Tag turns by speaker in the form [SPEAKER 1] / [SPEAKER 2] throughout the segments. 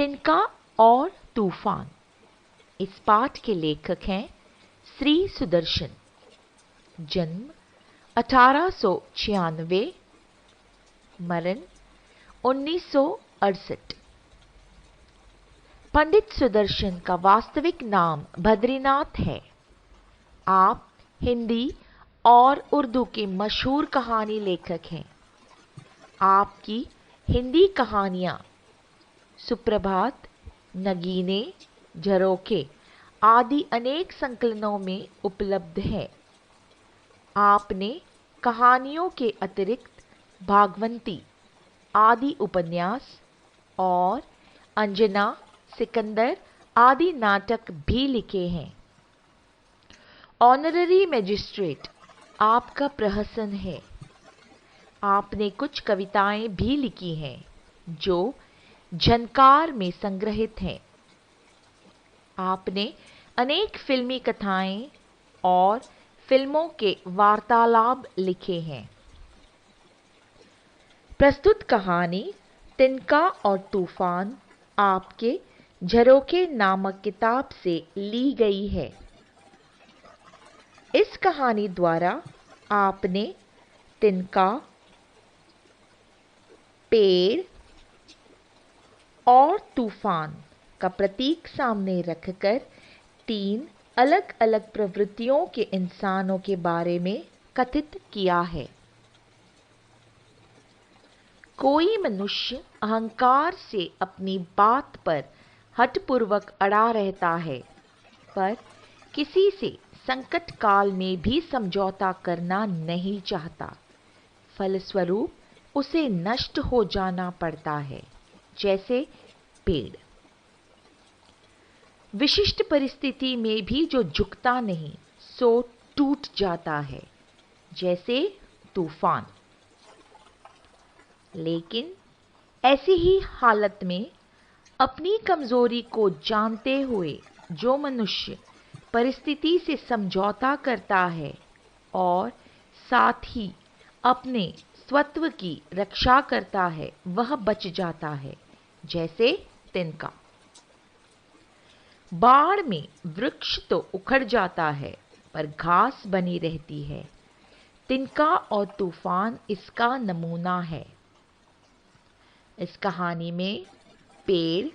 [SPEAKER 1] तिनका और तूफान। इस पाठ के लेखक हैं श्री सुदर्शन। जन्म 1896, मरण 1968। पंडित सुदर्शन का वास्तविक नाम बद्रीनाथ है। आप हिंदी और उर्दू के मशहूर कहानी लेखक हैं। आपकी हिंदी कहानियाँ सुप्रभात, नगीने, झरोखे आदि अनेक संकलनों में उपलब्ध है। आपने कहानियों के अतिरिक्त भागवंती आदि उपन्यास और अंजना, सिकंदर आदि नाटक भी लिखे हैं। ऑनररी मैजिस्ट्रेट आपका प्रहसन है। आपने कुछ कविताएं भी लिखी हैं जो झनकार में संग्रहित हैं। आपने अनेक फिल्मी कथाएं और फिल्मों के वार्तालाप लिखे हैं। प्रस्तुत कहानी तिनका और तूफान आपके झरोखे नामक किताब से ली गई है। इस कहानी द्वारा आपने तिनका, पेड़ और तूफान का प्रतीक सामने रखकर तीन अलग अलग प्रवृत्तियों के इंसानों के बारे में कथित किया है। कोई मनुष्य अहंकार से अपनी बात पर हठपूर्वक अड़ा रहता है, पर किसी से संकट काल में भी समझौता करना नहीं चाहता। फलस्वरूप उसे नष्ट हो जाना पड़ता है, जैसे पेड़। विशिष्ट परिस्थिति में भी जो झुकता नहीं सो टूट जाता है, जैसे तूफान। लेकिन ऐसी ही हालत में अपनी कमजोरी को जानते हुए जो मनुष्य परिस्थिति से समझौता करता है और साथ ही अपने स्वत्व की रक्षा करता है, वह बच जाता है, जैसे तिनका। बाढ़ में वृक्ष तो उखड़ जाता है, पर घास बनी रहती है। तिनका और तूफान इसका नमूना है। इस कहानी में पेड़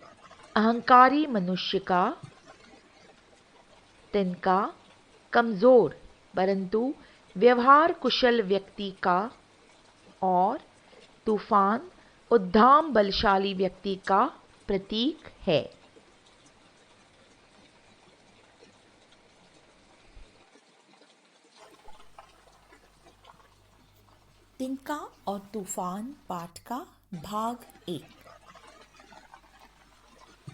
[SPEAKER 1] अहंकारी मनुष्य का, तिनका कमजोर परंतु व्यवहार कुशल व्यक्ति का और तूफान उद्दाम बलशाली व्यक्ति का प्रतीक है।
[SPEAKER 2] तिनका और तूफान पाठ का भाग 1।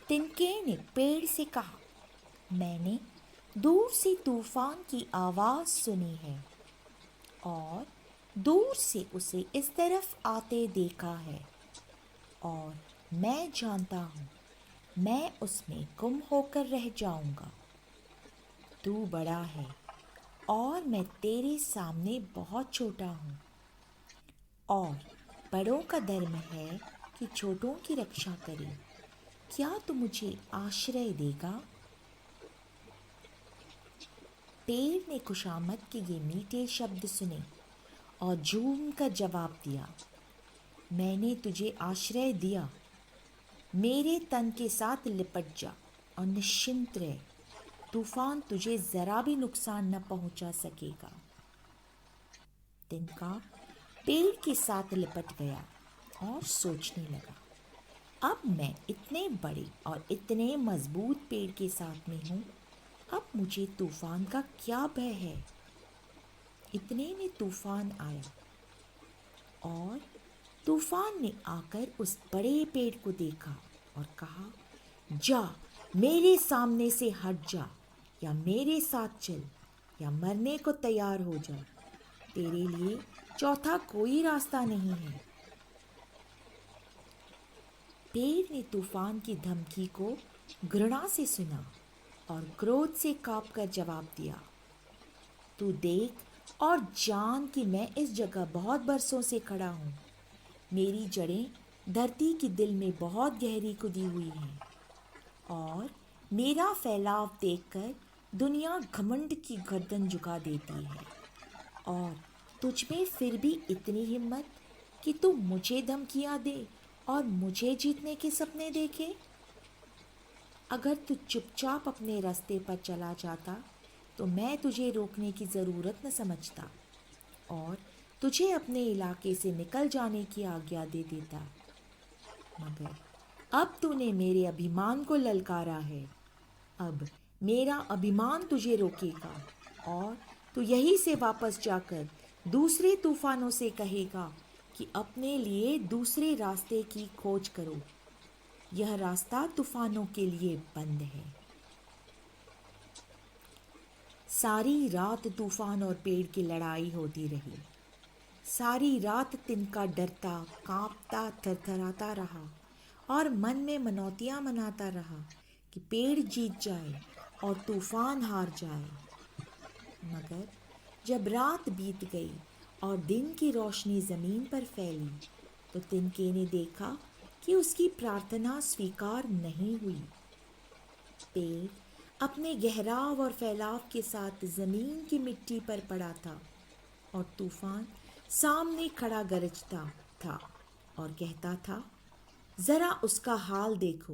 [SPEAKER 2] तिनके ने पेड़ से कहा, मैंने दूर से तूफान की आवाज सुनी है और दूर से उसे इस तरफ आते देखा है, और मैं जानता हूँ मैं उसमें गुम होकर रह जाऊंगा। तू बड़ा है और मैं तेरे सामने बहुत छोटा हूँ, और बड़ों का धर्म है कि छोटों की रक्षा करे। क्या तू मुझे आश्रय देगा? पेड़ ने खुशामद के ये मीठे शब्द सुने और झूम कर जवाब दिया, मैंने तुझे आश्रय दिया। मेरे तन के साथ लिपट जा और निश्चिंत रह। तूफान तुझे जरा भी नुकसान न पहुंचा सकेगा। तिनका पेड़ के साथ लिपट गया और सोचने लगा, अब मैं इतने बड़े और इतने मजबूत पेड़ के साथ में हूँ, अब मुझे तूफान का क्या भय है। इतने में तूफान आया और तूफान ने आकर उस बड़े पेड़ को देखा और कहा, जा मेरे सामने से हट जा, या मेरे साथ चल, या मरने को तैयार हो जा। तेरे लिए चौथा कोई रास्ता नहीं है। पेड़ ने तूफान की धमकी को घृणा से सुना और क्रोध से कांपकर जवाब दिया, तू देख और जान कि मैं इस जगह बहुत बरसों से खड़ा हूँ। मेरी जड़ें धरती की दिल में बहुत गहरी खुदी हुई है और मेरा फैलाव देखकर दुनिया घमंड की गर्दन झुका देती है। और तुझ में फिर भी इतनी हिम्मत कि तू मुझे धमकियां दे और मुझे जीतने के सपने देखे। अगर तू चुपचाप अपने रास्ते पर चला जाता तो मैं तुझे रोकने की ज़रूरत न समझता और तुझे अपने इलाके से निकल जाने की आज्ञा दे देता। मगर अब तूने मेरे अभिमान को ललकारा है। अब मेरा अभिमान तुझे रोकेगा और तू यहीं से वापस जाकर दूसरे तूफानों से कहेगा कि अपने लिए दूसरे रास्ते की खोज करो। यह रास्ता तूफानों के लिए बंद है। सारी रात तूफान और पेड़ की लड़ाई होती रही। सारी रात तिनका डरता, कांपता, थरथराता रहा और मन में मनौतियां मनाता रहा कि पेड़ जीत जाए और तूफान हार जाए। मगर जब रात बीत गई और दिन की रोशनी ज़मीन पर फैली तो तिनके ने देखा कि उसकी प्रार्थना स्वीकार नहीं हुई। पेड़ अपने गहराव और फैलाव के साथ ज़मीन की मिट्टी पर पड़ा था और तूफान सामने खड़ा गरजता था और कहता था, ज़रा उसका हाल देखो,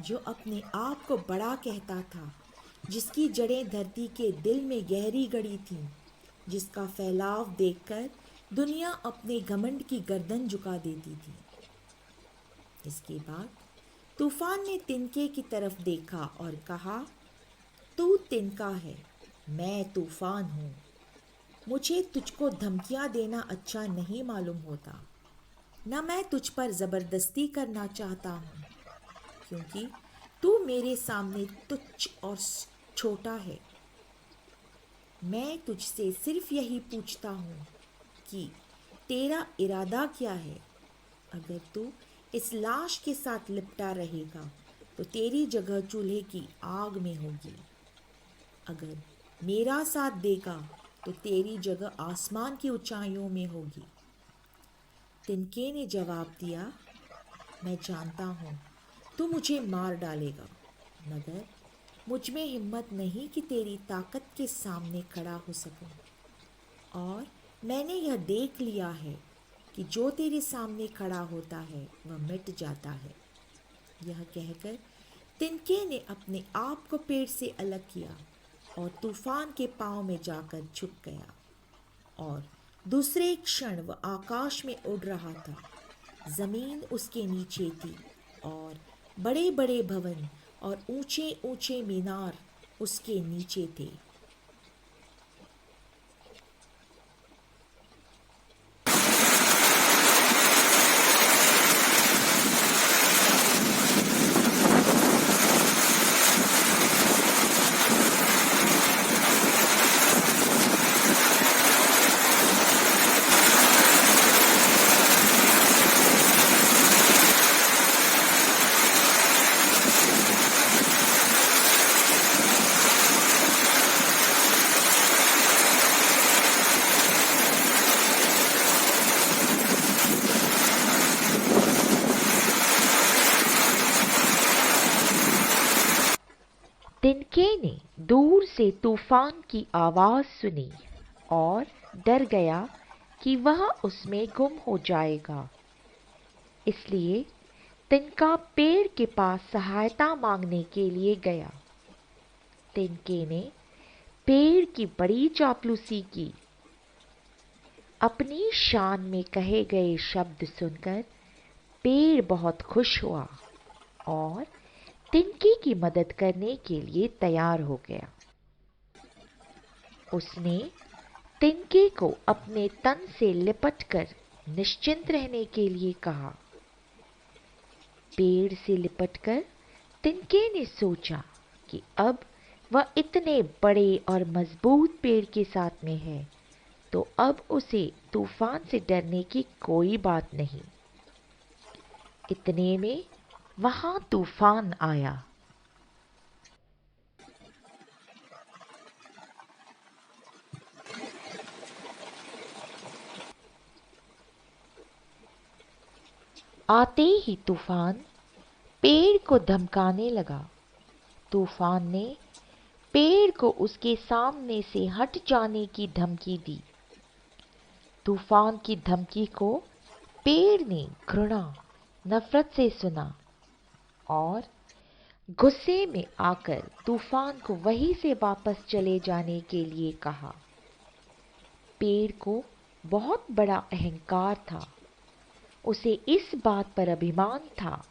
[SPEAKER 2] जो अपने आप को बड़ा कहता था, जिसकी जड़ें धरती के दिल में गहरी गड़ी थीं, जिसका फैलाव देखकर दुनिया अपने घमंड की गर्दन झुका देती थी। इसके बाद तूफान ने तिनके की तरफ देखा और कहा, तू तिनका है, मैं तूफान हूँ। मुझे तुझको धमकियाँ देना अच्छा नहीं मालूम होता, न मैं तुझ पर ज़बरदस्ती करना चाहता हूँ, क्योंकि तू मेरे सामने तुच्छ और छोटा है। मैं तुझसे सिर्फ यही पूछता हूँ कि तेरा इरादा क्या है। अगर तू इस लाश के साथ लिपटा रहेगा तो तेरी जगह चूल्हे की आग में होगी। अगर मेरा साथ देगा तो तेरी जगह आसमान की ऊंचाइयों में होगी। तिनके ने जवाब दिया, मैं जानता हूँ तू मुझे मार डालेगा, मगर मुझ में हिम्मत नहीं कि तेरी ताकत के सामने खड़ा हो सकूं। और मैंने यह देख लिया है कि जो तेरे सामने खड़ा होता है वह मिट जाता है। यह कहकर तिनके ने अपने आप को पेड़ से अलग किया और तूफान के पाँव में जाकर छुप गया। और दूसरे क्षण वह आकाश में उड़ रहा था। जमीन उसके नीचे थी और बड़े बड़े भवन और ऊंचे ऊंचे मीनार उसके नीचे थे।
[SPEAKER 1] तिनके ने दूर से तूफान की आवाज सुनी और डर गया कि वह उसमें गुम हो जाएगा। इसलिए तिनका पेड़ के पास सहायता मांगने के लिए गया। तिनके ने पेड़ की बड़ी चापलूसी की। अपनी शान में कहे गए शब्द सुनकर पेड़ बहुत खुश हुआ और तिनके की मदद करने के लिए तैयार हो गया। उसने तिनके को अपने तन से लिपटकर निश्चिंत रहने के लिए कहा। पेड़ से लिपटकर तिनके ने सोचा कि अब वह इतने बड़े और मजबूत पेड़ के साथ में है, तो अब उसे तूफान से डरने की कोई बात नहीं। इतने में वहां तूफान आया। आते ही तूफान पेड़ को धमकाने लगा। तूफान ने पेड़ को उसके सामने से हट जाने की धमकी दी। तूफान की धमकी को पेड़ ने घृणा, नफरत से सुना और गुस्से में आकर तूफान को वहीं से वापस चले जाने के लिए कहा। पेड़ को बहुत बड़ा अहंकार था। उसे इस बात पर अभिमान था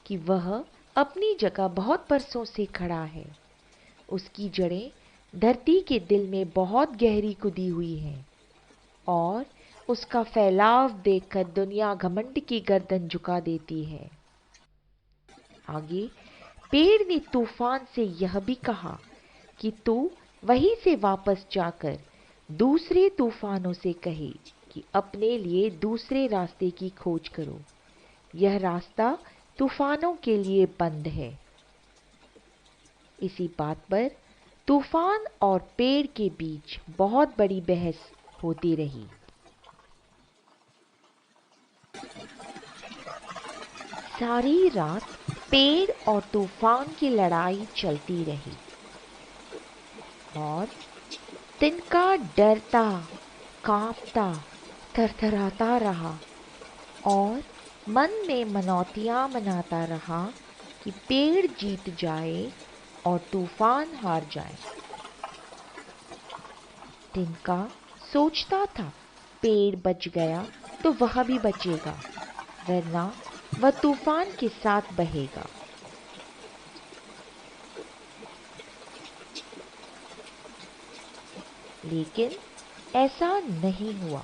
[SPEAKER 1] कि वह अपनी जगह बहुत बरसों से खड़ा है। उसकी जड़ें धरती के दिल में बहुत गहरी कुदी हुई हैं और उसका फैलाव देखकर दुनिया घमंड की गर्दन झुका देती है। आगे पेड़ ने तूफान से यह भी कहा कि तू वहीं से वापस जाकर दूसरे तूफानों से कहे कि अपने लिए दूसरे रास्ते की खोज करो। यह रास्ता तूफानों के लिए बंद है। इसी बात पर तूफान और पेड़ के बीच बहुत बड़ी बहस होती रही। सारी रात पेड़ और तूफान की लड़ाई चलती रही और तिनका डरता, कांपता, थरथराता रहा और मन में मनौतियां मनाता रहा कि पेड़ जीत जाए और तूफान हार जाए। तिनका सोचता था पेड़ बच गया तो वह भी बचेगा, वरना वह तूफान के साथ बहेगा। लेकिन ऐसा नहीं हुआ।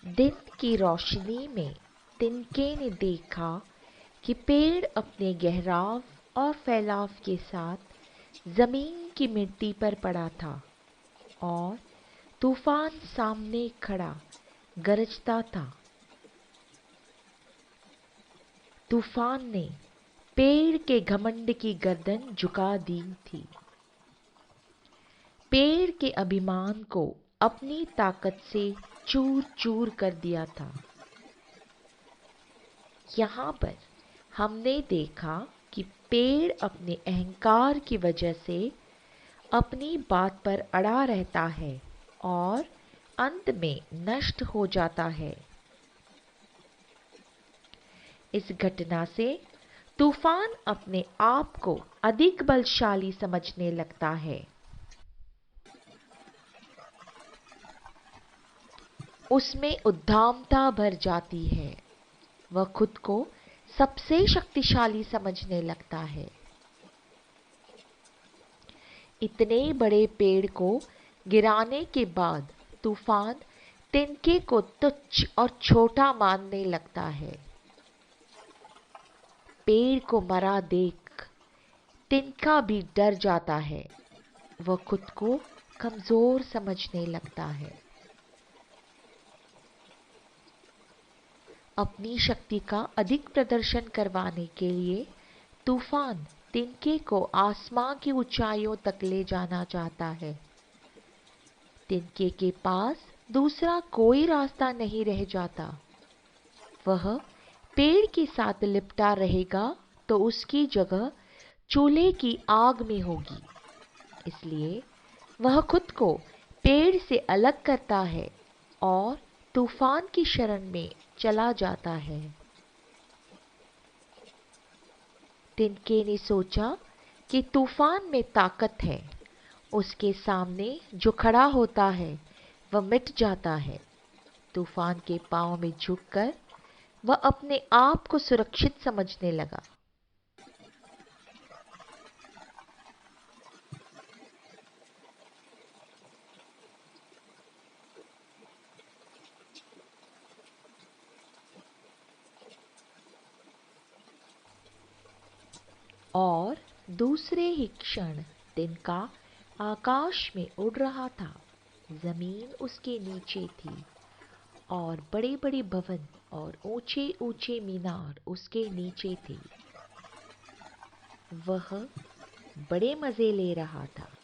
[SPEAKER 1] दिन की रोशनी में तिनके ने देखा कि पेड़ अपने गहराव और फैलाव के साथ जमीन की मिट्टी पर पड़ा था और तूफान सामने खड़ा गरजता था। तूफान ने पेड़ के घमंड की गर्दन झुका दी थी। पेड़ के अभिमान को अपनी ताकत से चूर चूर कर दिया था। यहाँ पर हमने देखा कि पेड़ अपने अहंकार की वजह से अपनी बात पर अड़ा रहता है और अंत में नष्ट हो जाता है। इस घटना से तूफान अपने आप को अधिक बलशाली समझने लगता है। उसमें उद्दामता भर जाती है। वह खुद को सबसे शक्तिशाली समझने लगता है। इतने बड़े पेड़ को गिराने के बाद तूफान तिनके को तुच्छ और छोटा मानने लगता है। पेड़ को मरा देख तिनका भी डर जाता है। वह खुद को कमजोर समझने लगता है। अपनी शक्ति का अधिक प्रदर्शन करवाने के लिए तूफान तिनके को आसमां की ऊंचाइयों तक ले जाना चाहता है। तिनके के पास दूसरा कोई रास्ता नहीं रह जाता। वह पेड़ के साथ लिपटा रहेगा तो उसकी जगह चूल्हे की आग में होगी। इसलिए वह खुद को पेड़ से अलग करता है और तूफान की शरण में चला जाता है। तिनके ने सोचा कि तूफान में ताकत है। उसके सामने जो खड़ा होता है वह मिट जाता है। तूफान के पांव में झुककर वह अपने आप को सुरक्षित समझने लगा। और दूसरे ही क्षण तिनका आकाश में उड़ रहा था। जमीन उसके नीचे थी और बड़े बड़े भवन और ऊंचे ऊंचे मीनार उसके नीचे थे। वह बड़े मज़े ले रहा था।